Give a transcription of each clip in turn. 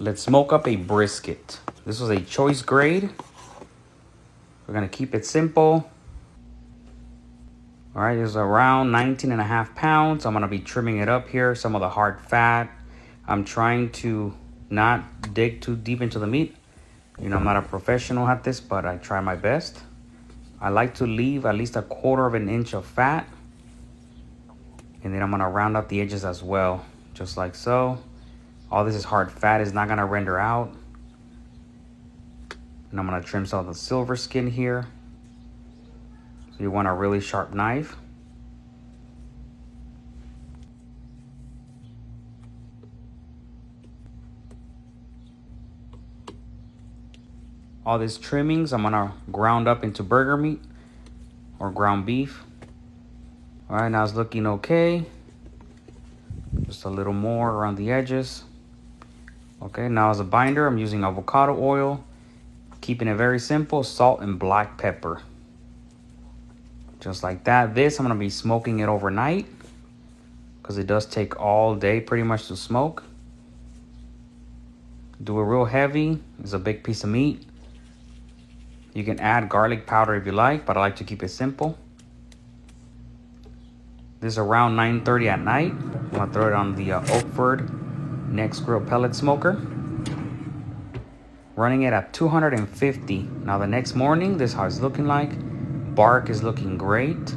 Let's smoke up a brisket. This was a choice grade. We're gonna keep it simple. All right, it's around 19.5 pounds. I'm gonna be trimming it up here, some of the hard fat. I'm trying to not dig too deep into the meat. You know, I'm not a professional at this, but I try my best. I like to leave at least 1/4 of an inch of fat. And then I'm gonna round up the edges as well, just like so. All this is hard fat, is not gonna render out. And I'm gonna trim some of the silver skin here. So you want a really sharp knife. All these trimmings I'm gonna ground up into burger meat or ground beef. All right, now it's looking okay. Just a little more around the edges. Okay, now as a binder, I'm using avocado oil. Keeping it very simple, salt and black pepper. Just like that. This, I'm gonna be smoking it overnight because it does take all day pretty much to smoke. Do it real heavy. It's a big piece of meat. You can add garlic powder if you like, but I like to keep it simple. This is around 9:30 at night. I'm gonna throw it on the Oakford Next Grill pellet smoker. Running it at 250. Now the next morning, this is how it's looking like. Bark is looking great.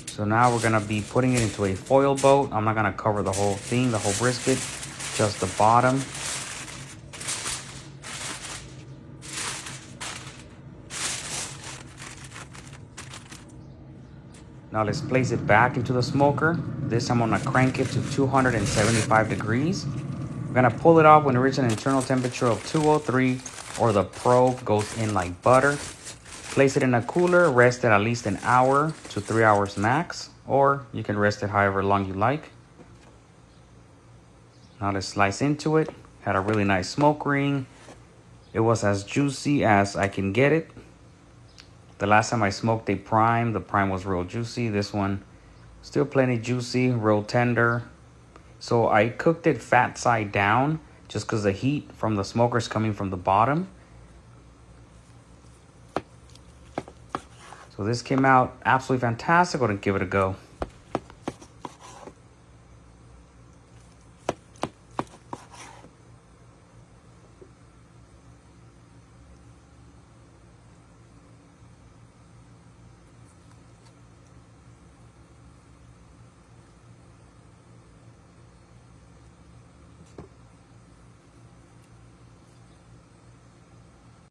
So now we're gonna be putting it into a foil boat. I'm not gonna cover the whole thing, the whole brisket, just the bottom. Now let's place it back into the smoker. This I'm gonna crank it to 275 degrees. I'm gonna pull it off when it reaches an internal temperature of 203 or the probe goes in like butter. Place it in a cooler, rest it at least an hour to 3 hours max, or you can rest it however long you like. Now let's slice into it. Had a really nice smoke ring. It was as juicy as I can get it. The last time I smoked a prime, the prime was real juicy. This one, still plenty juicy, real tender. So I cooked it fat side down just because the heat from the smoker is coming from the bottom. So this came out absolutely fantastic. I'm gonna give it a go.